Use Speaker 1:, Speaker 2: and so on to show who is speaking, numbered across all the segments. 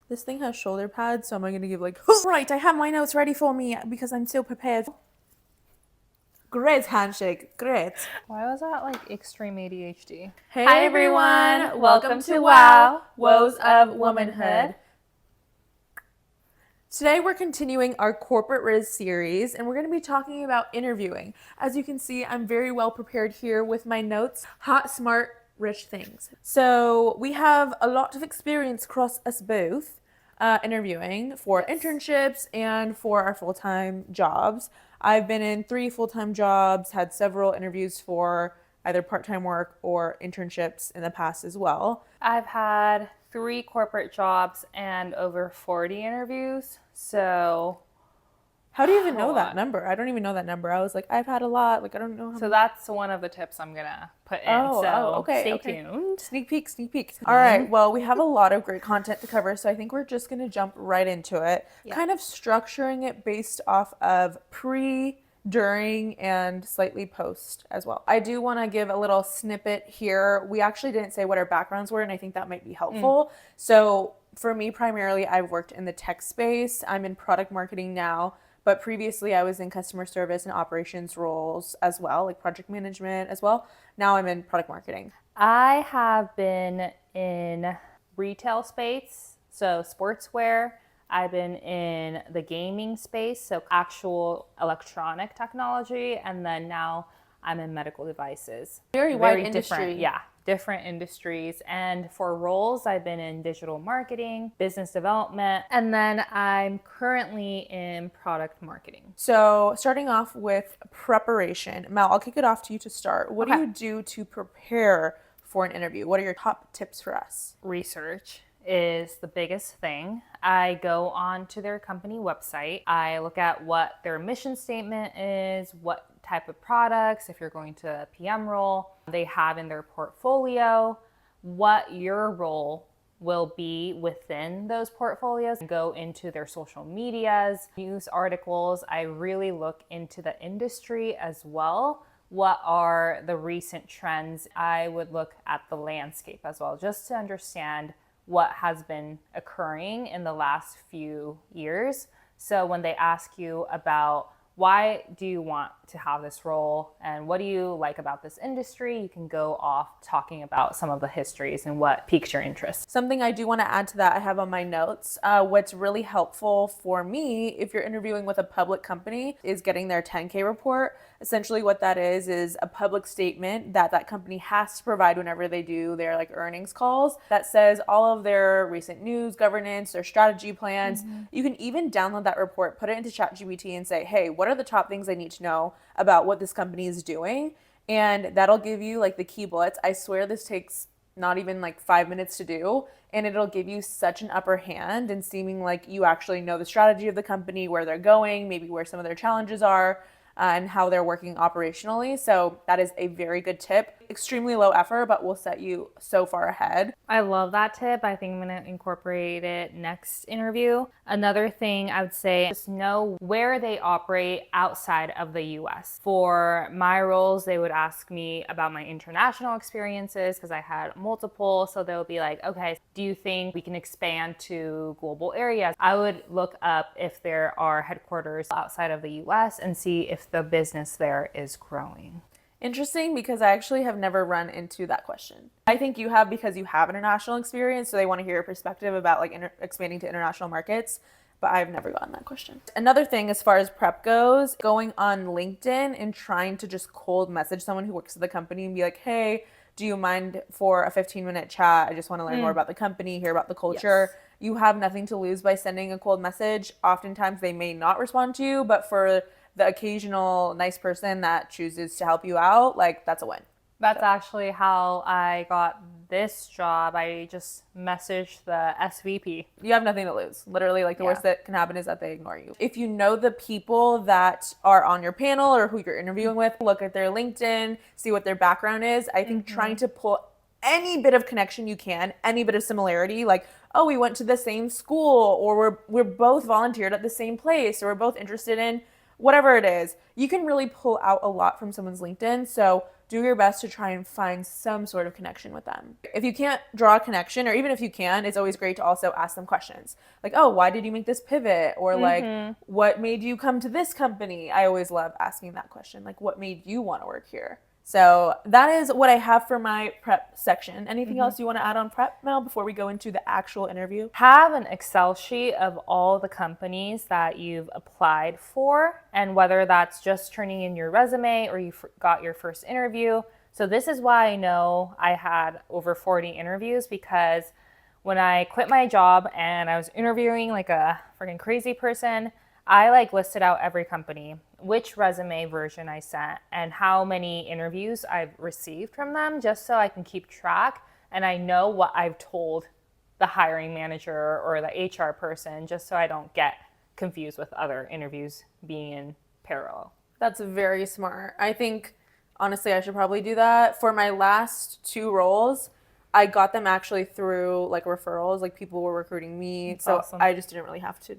Speaker 1: This thing has shoulder pads, so am I going to give like, right, I have my notes ready for me because I'm so prepared. Great handshake, great.
Speaker 2: Why was that like extreme ADHD?
Speaker 1: Hey Hi everyone, welcome to WOW, Woes of Womanhood. Today we're continuing our Corporate Rizz series and we're going to be talking about interviewing. As you can see, I'm very well prepared here with my notes, hot, smart, rich things. So we have a lot of experience across us both interviewing for internships and for our full-time jobs. I've been in 3 full-time jobs, had several interviews for either part-time work or internships in the past as well.
Speaker 2: I've had 3 corporate jobs and over 40 interviews. So
Speaker 1: how do you even know that number? I don't even know that number. I was like, I've had a lot. Like, I don't know how
Speaker 2: So
Speaker 1: many.
Speaker 2: that's one of the tips I'm going to put in.
Speaker 1: Okay.
Speaker 2: Stay tuned.
Speaker 1: Sneak peek, sneak peek. All right. Well, we have a lot of great content to cover, so I think we're just going to jump right into it. Kind of structuring it based off of pre, during, and slightly post as well. I do want to give a little snippet here. We actually didn't say what our backgrounds were, and I think that might be helpful. So for me, primarily, I've worked in the tech space. I'm in product marketing now. But previously, I was in customer service and operations roles as well, like project management as well. Now I'm in product marketing.
Speaker 2: I have been in retail space, so sportswear. I've been in the gaming space, so actual electronic technology. And then now I'm in medical devices.
Speaker 1: Very wide industry.
Speaker 2: Different industries. And for roles, I've been in digital marketing, business development, and then I'm currently in product marketing.
Speaker 1: So starting off with preparation. Mel, I'll kick it off to you to start. What do you do to prepare for an interview? What are your top tips for us?
Speaker 2: Research is the biggest thing. I go on to their company website. I look at what their mission statement is, what type of products, if you're going to a PM role, they have in their portfolio, what your role will be within those portfolios. Go into their social medias, news articles. I really look into the industry as well. What are the recent trends? I would look at the landscape as well, just to understand what has been occurring in the last few years. So when they ask you about why do you want to have this role and what do you like about this industry, you can go off talking about some of the histories and what piques your interest.
Speaker 1: Something I do want to add to that I have on my notes, what's really helpful for me if you're interviewing with a public company is getting their 10K report. Essentially what that is a public statement that that company has to provide whenever they do their like earnings calls that says all of their recent news, governance, their strategy plans. You can even download that report, put it into ChatGPT and say, hey, what are the top things I need to know about what this company is doing? And that'll give you like the key bullets. I swear this takes not even like 5 minutes to do, and it'll give you such an upper hand in seeming like you actually know the strategy of the company, where they're going, maybe where some of their challenges are, and how they're working operationally. So that is a very good tip. Extremely low effort, but will set you so far ahead.
Speaker 2: I love that tip. I think I'm going to incorporate it next interview. Another thing I would say, just know where they operate outside of the US. For my roles, they would ask me about my international experiences because I had multiple. So they'll be like, okay, do you think we can expand to global areas? I would look up if there are headquarters outside of the US and see if the business there is growing.
Speaker 1: Interesting, because I actually have never run into that question. I think you have because you have international experience, so they want to hear your perspective about like expanding to international markets, but I've never gotten that question. Another thing as far as prep goes, going on LinkedIn and trying to just cold message someone who works at the company and be like, hey, do you mind for a 15-minute chat? I just want to learn more about the company, hear about the culture. Yes. You have nothing to lose by sending a cold message. Oftentimes they may not respond to you, but for the occasional nice person that chooses to help you out, like that's a win.
Speaker 2: That's actually how I got this job. I just messaged the SVP.
Speaker 1: You have nothing to lose. Literally, like the worst that can happen is that they ignore you. If you know the people that are on your panel or who you're interviewing with, look at their LinkedIn, see what their background is. I think trying to pull any bit of connection you can, any bit of similarity, like, oh, we went to the same school, or we're both volunteered at the same place, or we're both interested in whatever it is, you can really pull out a lot from someone's LinkedIn. So do your best to try and find some sort of connection with them. If you can't draw a connection, or even if you can, it's always great to also ask them questions. Like, oh, why did you make this pivot? Or like, what made you come to this company? I always love asking that question. Like, what made you want to work here? So that is what I have for my prep section. Anything else you want to add on prep, Mel, before we go into the actual interview?
Speaker 2: Have an Excel sheet of all the companies that you've applied for, and whether that's just turning in your resume or you got your first interview. So this is why I know I had over 40 interviews, because when I quit my job and I was interviewing like a freaking crazy person, I like listed out every company, which resume version I sent, and how many interviews I've received from them, just so I can keep track and I know what I've told the hiring manager or the HR person, just so I don't get confused with other interviews being in parallel.
Speaker 1: That's very smart. I think, honestly, I should probably do that. For my last 2 roles, I got them actually through like referrals, like people were recruiting me.
Speaker 2: That's
Speaker 1: so
Speaker 2: awesome.
Speaker 1: I just didn't really have to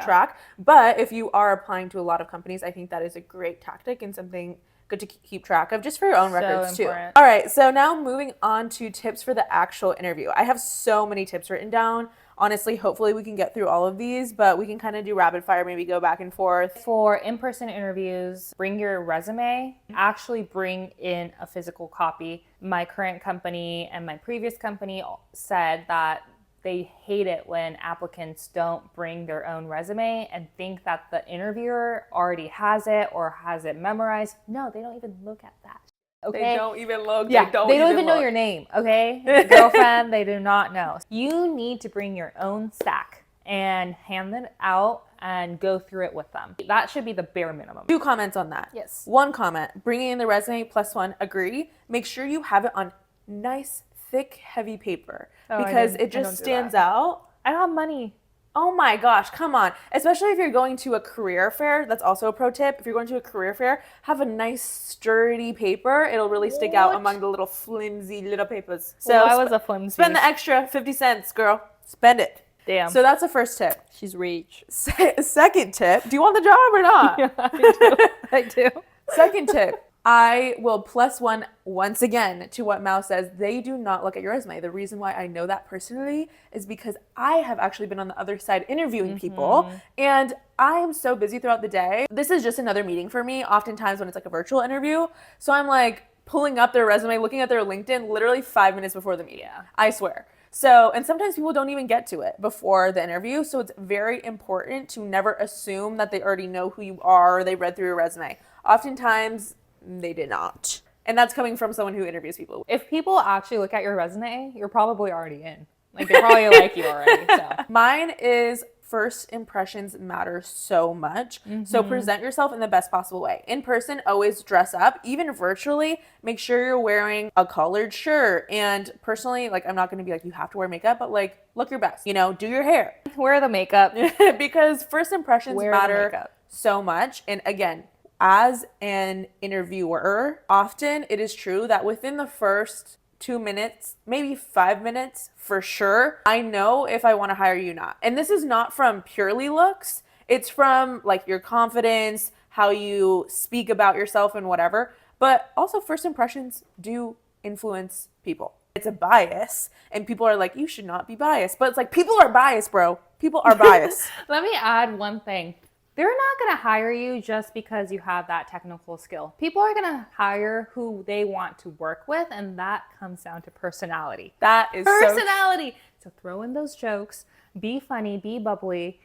Speaker 1: track. But if you are applying to a lot of companies, I think that is a great tactic and something good to keep track of, just for your own records too. All right, so now moving on to tips for the actual interview. I have so many tips written down. Honestly, hopefully we can get through all of these, but we can kind of do rapid fire, maybe go back and forth.
Speaker 2: For in-person interviews, bring your resume. Actually bring in a physical copy. My current company and my previous company said that they hate it when applicants don't bring their own resume and think that the interviewer already has it or has it memorized. No, they don't even look at that. Okay?
Speaker 1: They don't even look.
Speaker 2: Yeah, they don't even know your name, okay? Girlfriend, they do not know. You need to bring your own stack and hand it out and go through it with them. That should be the bare minimum.
Speaker 1: 2 comments on that.
Speaker 2: Yes.
Speaker 1: 1 comment, bringing in the resume +1, agree. Make sure you have it on nice, thick, heavy paper, because it just stands out.
Speaker 2: I don't have money.
Speaker 1: Oh my gosh, come on. Especially if you're going to a career fair. That's also a pro tip. If you're going to a career fair, have a nice sturdy paper. It'll really stick out among the little flimsy little papers. So
Speaker 2: well, I was a flimsy.
Speaker 1: Spend the extra 50 cents, girl. Spend it.
Speaker 2: Damn.
Speaker 1: So that's the first tip.
Speaker 2: She's rich.
Speaker 1: Second tip. Do you want the job or not?
Speaker 2: Yeah, I do. I do.
Speaker 1: Second tip. I will +1 once again to what Mal says. They do not look at your resume. The reason why I know that personally is because I have actually been on the other side interviewing people, and I am so busy throughout the day. This is just another meeting for me, oftentimes when it's like a virtual interview. So I'm like pulling up their resume, looking at their LinkedIn literally 5 minutes before the meeting. Yeah. I swear. So, and sometimes people don't even get to it before the interview. So it's very important to never assume that they already know who you are or they read through your resume. Oftentimes, they did not. And that's coming from someone who interviews people.
Speaker 2: If people actually look at your resume, you're probably already in. Like, they probably like you already. So
Speaker 1: Mine is first impressions matter so much. So present yourself in the best possible way. In person, always dress up. Even virtually, make sure you're wearing a collared shirt. And personally, like, I'm not going to be like, you have to wear makeup, but like, look your best. You know, do your hair.
Speaker 2: Wear the makeup.
Speaker 1: Because first impressions matter so much. And again, as an interviewer, often it is true that within the first 2 minutes, maybe 5 minutes for sure, I know if I want to hire you or not. And this is not from purely looks. It's from like your confidence, how you speak about yourself and whatever. But also first impressions do influence people. It's a bias, and people are like, you should not be biased. But it's like, people are biased, bro. People are biased.
Speaker 2: Let me add one thing. They're not going to hire you just because you have that technical skill. People are going to hire who they want to work with, and that comes down to personality.
Speaker 1: That is
Speaker 2: personality. So throw in those jokes, be funny, be bubbly,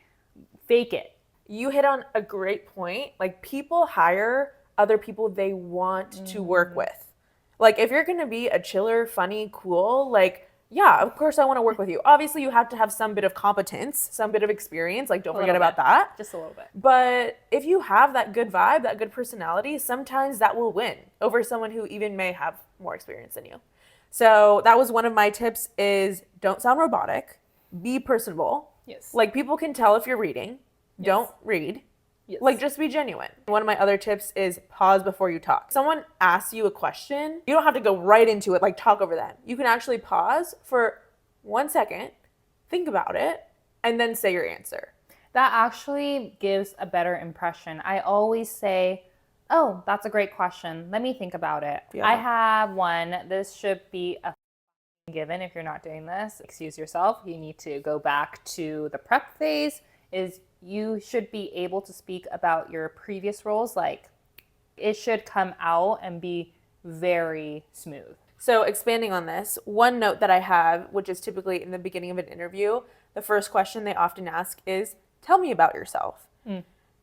Speaker 2: fake it.
Speaker 1: You hit on a great point. Like, people hire other people they want to work with. Like, if you're going to be a chiller, funny, cool, like, yeah, of course I want to work with you. Obviously, you have to have some bit of competence, some bit of experience. Like, don't forget about that.
Speaker 2: Just a little bit.
Speaker 1: But if you have that good vibe, that good personality, sometimes that will win over someone who even may have more experience than you. So that was one of my tips, is don't sound robotic. Be personable.
Speaker 2: Yes.
Speaker 1: Like, people can tell if you're reading. Yes. Don't read. Yes. Like, just be genuine. One of my other tips is pause before you talk. Someone asks you a question, you don't have to go right into it, like talk over them. You can actually pause for 1 second, think about it, and then say your answer.
Speaker 2: That actually gives a better impression. I always say, Oh, that's a great question. Let me think about it.
Speaker 1: Yeah.
Speaker 2: I have one. This should be a given. If you're not doing this, excuse yourself. You need to go back to the prep phase. Is you should be able to speak about your previous roles. Like, it should come out and be very smooth.
Speaker 1: So expanding on this, one note that I have, which is typically in the beginning of an interview, the first question they often ask is, tell me about yourself.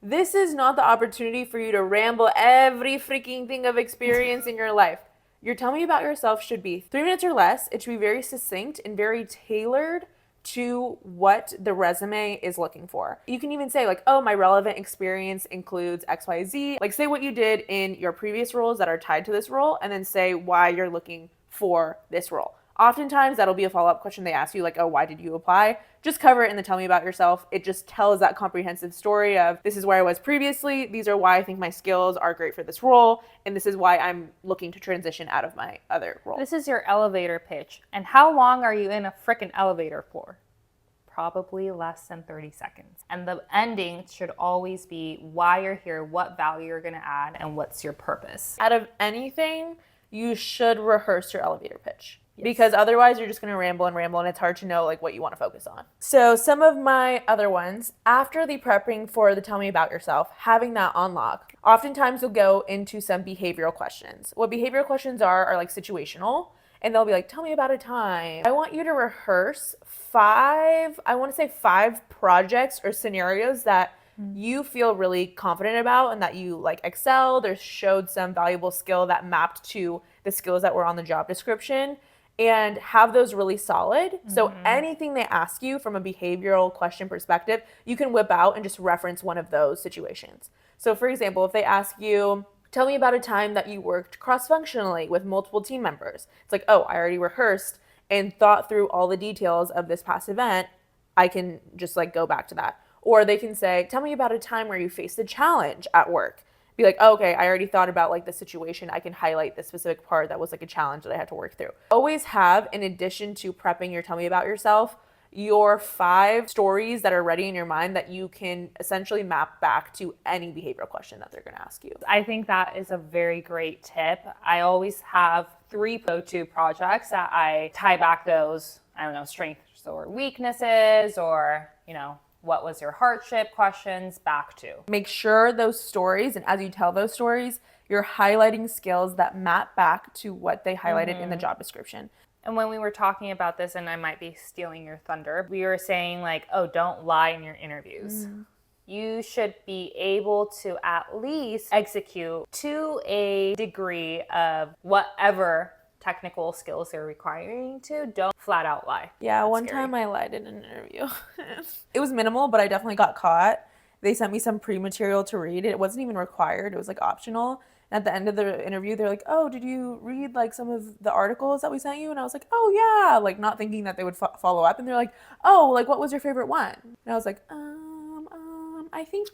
Speaker 1: This is not the opportunity for you to ramble every freaking thing of experience in your life. Your tell me about yourself should be 3 minutes or less. It should be very succinct and very tailored to what the resume is looking for. You can even say like, oh, my relevant experience includes XYZ. Like, say what you did in your previous roles that are tied to this role, and then say why you're looking for this role. Oftentimes that'll be a follow-up question they ask you, like, oh, why did you apply? Just cover it in the tell me about yourself. It just tells that comprehensive story of, this is where I was previously, these are why I think my skills are great for this role, and this is why I'm looking to transition out of my other role.
Speaker 2: This is your elevator pitch. And how long are you in a frickin' elevator for? Probably less than 30 seconds. And the ending should always be why you're here, what value you're gonna add, and what's your purpose.
Speaker 1: Out of anything, you should rehearse your elevator pitch. Because otherwise you're just going to ramble and it's hard to know like what you want to focus on. So some of my other ones, after the prepping for the tell me about yourself, having that on lock, oftentimes you'll go into some behavioral questions. What behavioral questions are like situational, and they'll be like, tell me about a time. I want you to rehearse 5 projects or scenarios that you feel really confident about and that you like excelled or showed some valuable skill that mapped to the skills that were on the job description. And have those really solid. So anything they ask you from a behavioral question perspective, you can whip out and just reference one of those situations. So for example, if they ask you, tell me about a time that you worked cross-functionally with multiple team members. It's like, oh, I already rehearsed and thought through all the details of this past event. I can just like go back to that. Or they can say, tell me about a time where you faced a challenge at work. Be like, oh, okay, I already thought about like the situation. I can highlight the specific part that was like a challenge that I had to work through. Always have, in addition to prepping your tell me about yourself, your 5 stories that are ready in your mind that you can essentially map back to any behavioral question that they're going to ask you.
Speaker 2: I think that is a very great tip. I always have 3 go-to projects that I tie back those, I don't know, strengths or weaknesses or, you know, what was your hardship questions back to.
Speaker 1: Make sure those stories, and as you tell those stories, you're highlighting skills that map back to what they highlighted in the job description.
Speaker 2: And when we were talking about this, and I might be stealing your thunder, we were saying like, oh, don't lie in your interviews. You should be able to at least execute to a degree of whatever technical skills they're requiring to. Don't flat out lie.
Speaker 1: Yeah, one time I lied in an interview. It was minimal, but I definitely got caught. They sent me some pre-material to read. It wasn't even required. It was like optional. And at the end of the interview, they're like, oh, did you read like some of the articles that we sent you? And I was like, oh yeah, like not thinking that they would follow up. And they're like, oh, like what was your favorite one? And I was like, I think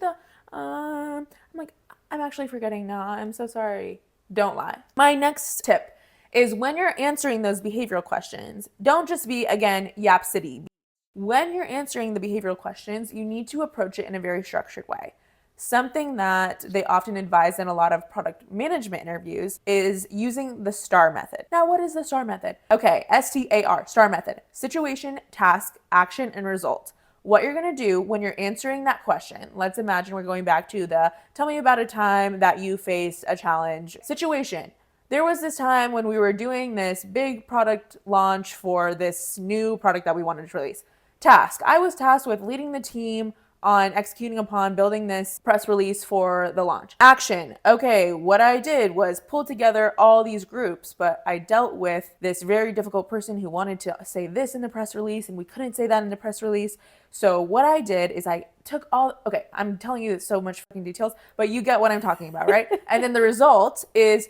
Speaker 1: I'm like, I'm actually forgetting now. I'm so sorry. Don't lie. My next tip is when you're answering those behavioral questions, don't just be, again, Yap City. When you're answering the behavioral questions, you need to approach it in a very structured way. Something that they often advise in a lot of product management interviews is using the STAR method. Now, what is the STAR method? Okay, STAR, STAR method. Situation, task, action, and result. What you're gonna do when you're answering that question, let's imagine we're going back to the tell me about a time that you faced a challenge situation. There was this time when we were doing this big product launch for this new product that we wanted to release. Task. I was tasked with leading the team on executing upon building this press release for the launch. Action. Okay, what I did was pull together all these groups, but I dealt with this very difficult person who wanted to say this in the press release and we couldn't say that in the press release. So what I did is I took I'm telling you so much fucking details, but you get what I'm talking about, right? And then the result is,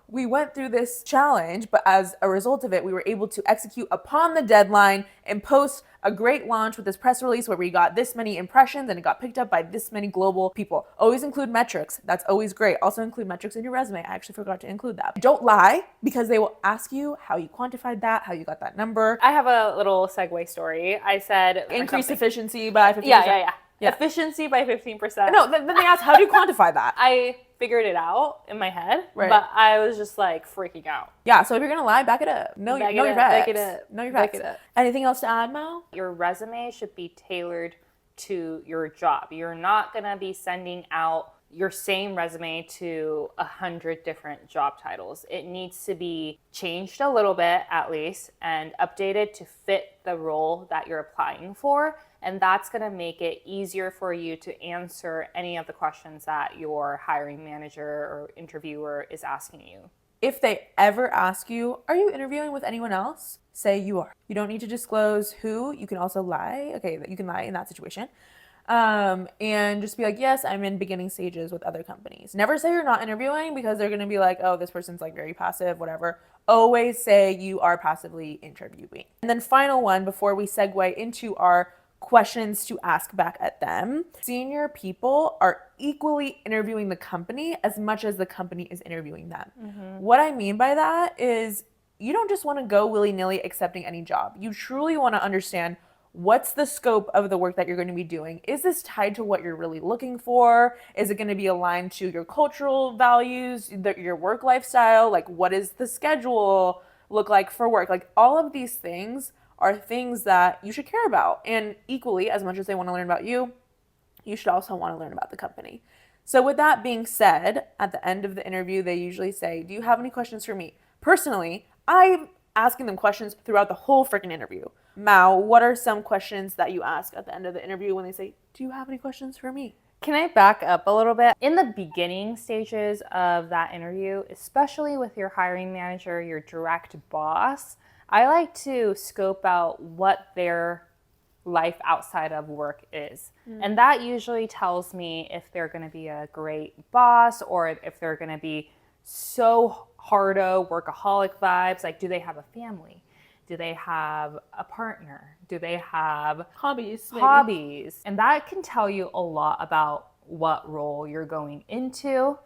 Speaker 1: we went through this challenge, but as a result of it, we were able to execute upon the deadline and post a great launch with this press release where we got this many impressions and it got picked up by this many global people. Always include metrics. That's always great. Also include metrics in your resume. I actually forgot to include that. Don't lie because they will ask you how you quantified that, how you got that number.
Speaker 2: I have a little segue story. I said
Speaker 1: increase efficiency by 50%.
Speaker 2: Yeah. Efficiency by 15%.
Speaker 1: No, then they ask, how do you quantify that?
Speaker 2: I figured it out in my head,
Speaker 1: Right.
Speaker 2: but I was just like freaking out.
Speaker 1: Yeah, so if you're going to lie, back it up. Know your facts.
Speaker 2: Back it up.
Speaker 1: Know your
Speaker 2: Back
Speaker 1: facts.
Speaker 2: it up.
Speaker 1: Anything else to add, Mo?
Speaker 2: Your resume should be tailored to your job. You're not going to be sending out your same resume to 100 different job titles. It needs to be changed a little bit at least and updated to fit the role that you're applying for. And that's going to make it easier for you to answer any of the questions that your hiring manager or interviewer is asking you.
Speaker 1: If they ever ask you, are you interviewing with anyone else? Say you are. You don't need to disclose who. You can also lie. Okay, you can lie in that situation. And just be like, yes, I'm in beginning stages with other companies. Never say you're not interviewing because they're going to be like, oh, this person's like very passive, whatever. Always say you are passively interviewing. And then final one, before we segue into our questions to ask back at them, senior people are equally interviewing the company as much as the company is interviewing them. What I mean by that is you don't just want to go willy-nilly accepting any job. You truly want to understand what's the scope of the work that you're going to be doing. Is this tied to what you're really looking for? Is it going to be aligned to your cultural values, your work lifestyle? Like, what does the schedule look like for work? Like, all of these things are things that you should care about. And equally, as much as they want to learn about you, you should also want to learn about the company. So with that being said, at the end of the interview, they usually say, do you have any questions for me? Personally, I'm asking them questions throughout the whole freaking interview. Mao, what are some questions that you ask at the end of the interview when they say, do you have any questions for me?
Speaker 2: Can I back up a little bit? In the beginning stages of that interview, especially with your hiring manager, your direct boss, I like to scope out what their life outside of work is. And that usually tells me if they're going to be a great boss or if they're going to be so hardo, workaholic vibes. Like, do they have a family? Do they have a partner? Do they have
Speaker 1: Hobbies, maybe.
Speaker 2: hobbies? And that can tell you a lot about what role you're going into.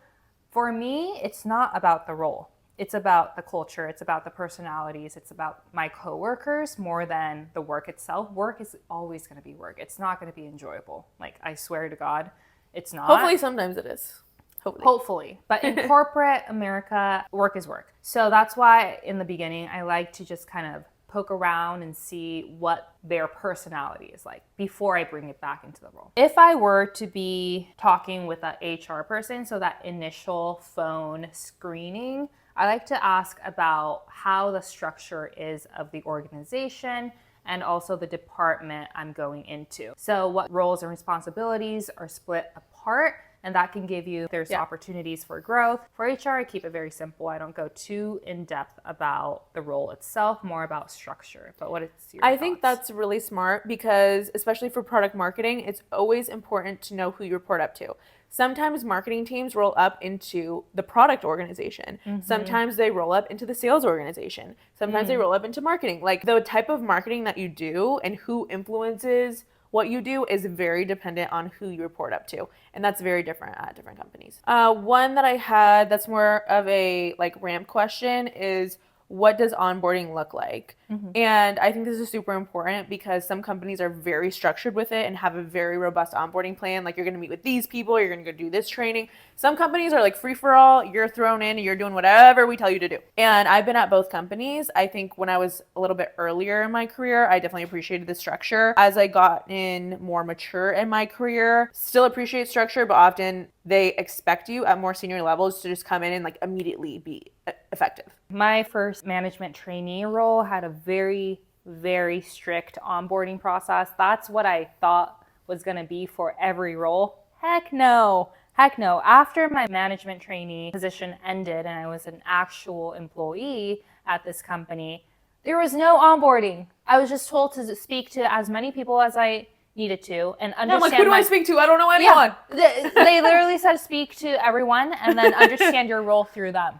Speaker 2: For me, it's not about the role. It's about the culture. It's about the personalities. It's about my coworkers more than the work itself. Work is always going to be work. It's not going to be enjoyable. Like, I swear to God, it's not.
Speaker 1: Hopefully sometimes it is.
Speaker 2: Hopefully. But in corporate America, work is work. So that's why in the beginning, I like to just kind of poke around and see what their personality is like before I bring it back into the role. If I were to be talking with an HR person, so that initial phone screening, I like to ask about how the structure is of the organization and also the department I'm going into. So what roles and responsibilities are split apart, and that can give you, there's opportunities for growth. For HR, I keep it very simple. I don't go too in depth about the role itself, more about structure. But what is your thoughts?
Speaker 1: think that's really smart because, especially for product marketing, it's always important to know who you report up to. Sometimes marketing teams roll up into the product organization. Sometimes they roll up into the sales organization. Sometimes they roll up into marketing. Like, the type of marketing that you do and who influences what you do is very dependent on who you report up to. And that's very different at different companies. One that I had that's more of a like ramp question is, what does onboarding look like? And I think this is super important because some companies are very structured with it and have a very robust onboarding plan. Like, you're going to meet with these people, you're going to go do this training. Some companies are like free for all. You're thrown in and you're doing whatever we tell you to do. And I've been at both companies. I think when I was a little bit earlier in my career, I definitely appreciated the structure. As I got in more mature in my career, still appreciate structure, but often they expect you at more senior levels to just come in and like immediately be effective.
Speaker 2: My first management trainee role had a very, very strict onboarding process. That's what I thought was going to be for every role. Heck no. Heck no. After my management trainee position ended and I was an actual employee at this company, there was no onboarding. I was just told to speak to as many people as I needed to and understand.
Speaker 1: I'm like, who do I speak to? I don't know anyone.
Speaker 2: Yeah, they literally said speak to everyone and then understand your role through them.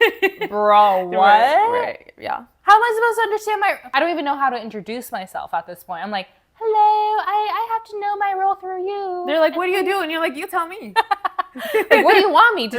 Speaker 2: Bro, what?
Speaker 1: Right. Yeah.
Speaker 2: How am I supposed to understand I don't even know how to introduce myself at this point. I'm like, hello, I have to know my role through you.
Speaker 1: They're like, what do you do? And you're like, you tell me.
Speaker 2: Like, what do you want me to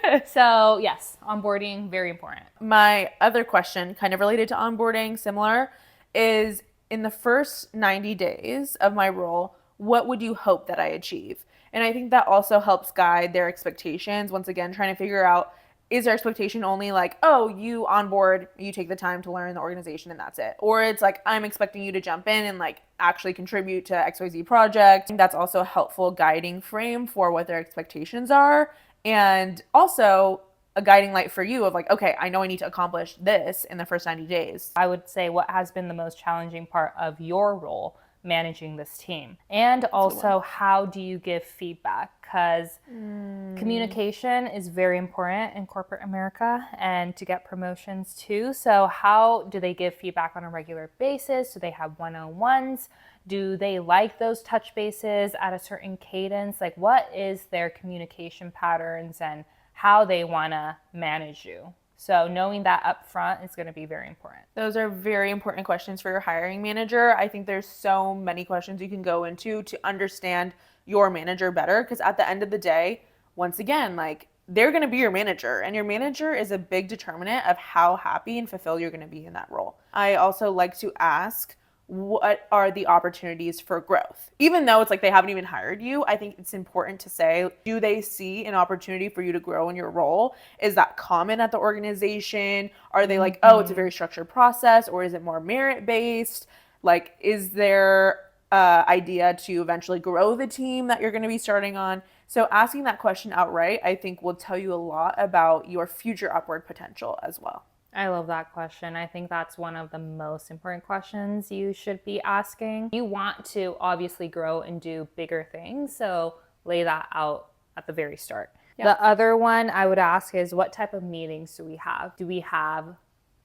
Speaker 2: do? So yes, onboarding, very important.
Speaker 1: My other question, kind of related to onboarding, similar, is in the first 90 days of my role, what would you hope that I achieve? And I think that also helps guide their expectations. Once again, trying to figure out, is their expectation only like, oh, you on board, you take the time to learn the organization and that's it? Or it's like, I'm expecting you to jump in and like actually contribute to XYZ project. I think that's also a helpful guiding frame for what their expectations are. And also a guiding light for you of like, okay, I know I need to accomplish this in the first 90 days.
Speaker 2: I would say what has been the most challenging part of your role managing this team? And also, how do you give feedback? Because communication is very important in corporate America and to get promotions too. So how do they give feedback on a regular basis? Do they have one-on-ones? Do they like those touch bases at a certain cadence? Like, what is their communication patterns and how they want to manage you? So knowing that up front is going to be very important.
Speaker 1: Those are very important questions for your hiring manager. I think there's so many questions you can go into to understand your manager better, because at the end of the day, once again, like, they're going to be your manager, and your manager is a big determinant of how happy and fulfilled you're going to be in that role. I also like to ask, what are the opportunities for growth? Even though it's like they haven't even hired you, I think it's important to say, do they see an opportunity for you to grow in your role? Is that common at the organization? Are they like, oh, it's a very structured process, or is it more merit-based? Like, is there idea to eventually grow the team that you're going to be starting on? So asking that question outright, I think, will tell you a lot about your future upward potential as well.
Speaker 2: I love that question. I think that's one of the most important questions you should be asking. You want to obviously grow and do bigger things, so lay that out at the very start. Yeah. The other one I would ask is, what type of meetings do we have? Do we have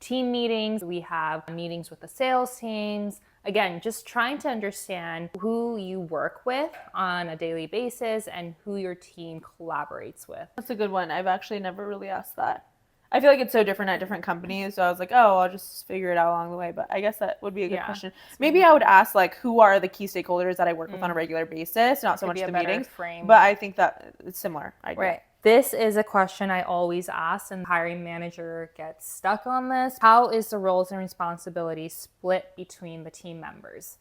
Speaker 2: team meetings? Do we have meetings with the sales teams? Again, just trying to understand who you work with on a daily basis and who your team collaborates with.
Speaker 1: That's a good one. I've actually never really asked that. I feel like it's so different at different companies. So I was like, oh, I'll just figure it out along the way. But I guess that would be a good question. Maybe I would ask, like, who are the key stakeholders that I work with on a regular basis? Not so much the meetings. But I think that it's similar idea.
Speaker 2: Right. This is a question I always ask, and the hiring manager gets stuck on this. How is the roles and responsibilities split between the team members?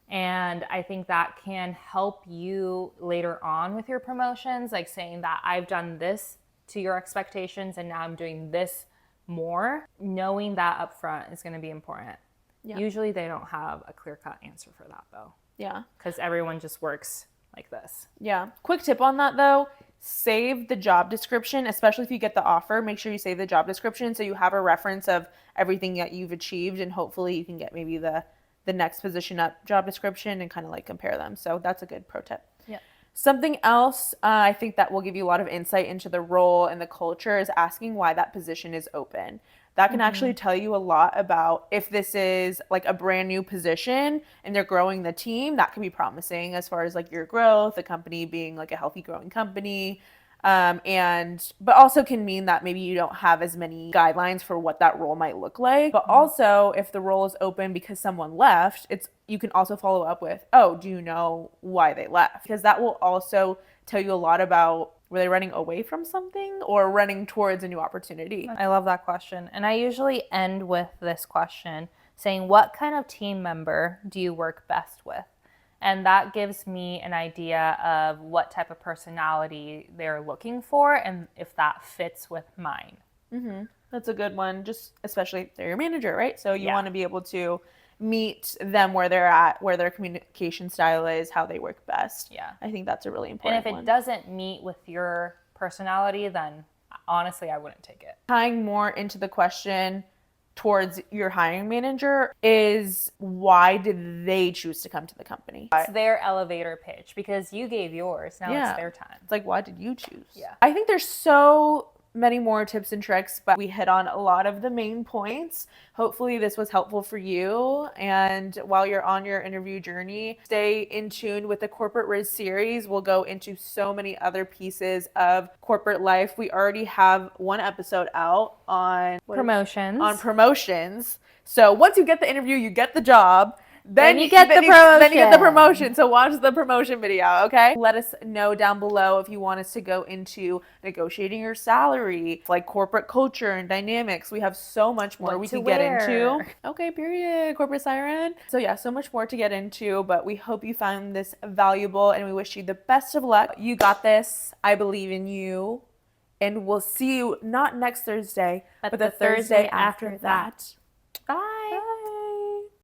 Speaker 2: And I think that can help you later on with your promotions, like saying that I've done this to your expectations and now I'm doing this more. Knowing that up front is going to be important. Yeah. Usually they don't have a clear-cut answer for that though.
Speaker 1: Yeah.
Speaker 2: Because everyone just works like this.
Speaker 1: Yeah. Quick tip on that though, save the job description, especially if you get the offer. Make sure you save the job description so you have a reference of everything that you've achieved, and hopefully you can get maybe the next position up job description and kind of like compare them. So that's a good pro tip.
Speaker 2: Yeah.
Speaker 1: Something else I think that will give you a lot of insight into the role and the culture is asking why that position is open. That can actually tell you a lot about if this is like a brand new position and they're growing the team. That can be promising as far as like your growth, the company being like a healthy growing company. But also can mean that maybe you don't have as many guidelines for what that role might look like. But also, if the role is open because someone left, you can also follow up with, oh, do you know why they left? Because that will also tell you a lot about, were they running away from something or running towards a new opportunity?
Speaker 2: I love that question. And I usually end with this question saying, what kind of team member do you work best with? And that gives me an idea of what type of personality they're looking for and if that fits with mine.
Speaker 1: Mm-hmm. That's a good one, just especially if they're your manager, right? So you want to be able to meet them where they're at, where their communication style is, how they work best.
Speaker 2: Yeah.
Speaker 1: I think that's a really important one.
Speaker 2: And if it doesn't meet with your personality, then honestly, I wouldn't take it.
Speaker 1: Tying more into the question towards your hiring manager is, why did they choose to come to the company?
Speaker 2: It's their elevator pitch because you gave yours. Now it's their time.
Speaker 1: It's like, why did you choose?
Speaker 2: Yeah.
Speaker 1: I think there's so many more tips and tricks, but we hit on a lot of the main points. Hopefully this was helpful for you. And while you're on your interview journey, stay in tune with the Corporate Rizz series. We'll go into so many other pieces of corporate life. We already have one episode out on
Speaker 2: promotions.
Speaker 1: So once you get the interview, you get the job.
Speaker 2: Then you get the promotion.
Speaker 1: Then you get the promotion. So watch the promotion video, okay? Let us know down below if you want us to go into negotiating your salary, like corporate culture and dynamics. We have so much more we could get into. Okay, period. Corporate siren. So yeah, so much more to get into, but we hope you found this valuable and we wish you the best of luck. You got this. I believe in you. And we'll see you not next Thursday, but the Thursday after that.
Speaker 2: Bye.